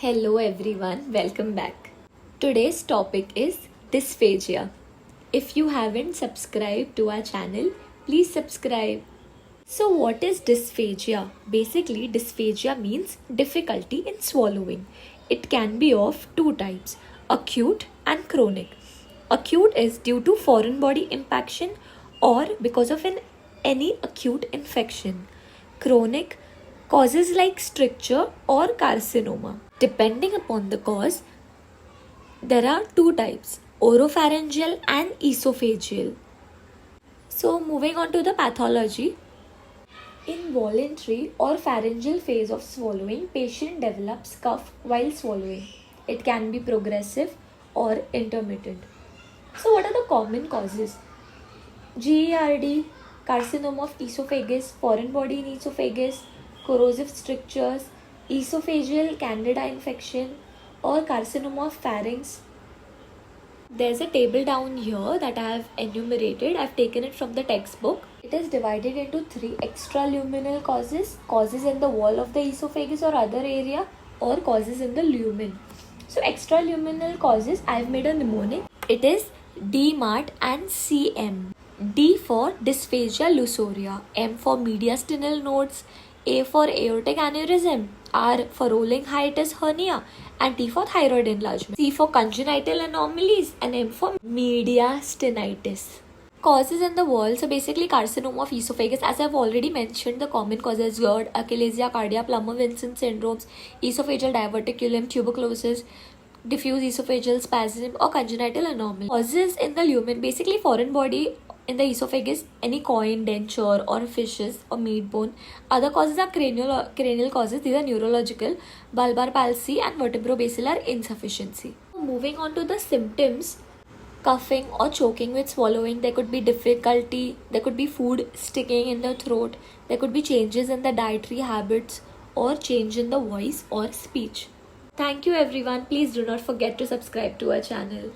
Hello everyone, welcome back. Today's topic is dysphagia. If you haven't subscribed to our channel, please subscribe. So, what is dysphagia? Basically, dysphagia means difficulty in swallowing. It can be of two types, acute and chronic. Acute is due to foreign body impaction or because of any acute infection. Chronic causes like stricture or carcinoma. Depending upon the cause, there are two types, oropharyngeal and esophageal. So, moving on to the pathology. In voluntary or pharyngeal phase of swallowing, patient develops cough while swallowing. It can be progressive or intermittent. So, what are the common causes? GERD, carcinoma of esophagus, foreign body in esophagus, corrosive strictures, esophageal candida infection, or carcinoma of pharynx. There's a table down here that I have enumerated. I've taken it from the textbook. It is divided into three: extraluminal causes, causes in the wall of the esophagus or other area, or causes in the lumen. So extraluminal causes, I've made a mnemonic. It is DMART and CM. D for dysphagia lusoria, M for mediastinal nodes, A for aortic aneurysm, R for rolling hiatus hernia, and T for thyroid enlargement, C for congenital anomalies, and M for mediastinitis. Causes in the wall, so basically carcinoma of esophagus, as I've already mentioned, the common causes GERD, achalasia cardia, Plummer-Vinson syndromes, esophageal diverticulum, tuberculosis, diffuse esophageal spasm, or congenital anomaly. Causes in the lumen, basically foreign body in the esophagus, any coin, denture, or fishes or meat bone. Other causes are cranial causes. These are neurological, bulbar palsy, and vertebrobasilar insufficiency. Moving on to the symptoms, coughing or choking with swallowing. There could be difficulty, there could be food sticking in the throat, there could be changes in the dietary habits, or change in the voice or speech. Thank you everyone. Please do not forget to subscribe to our channel.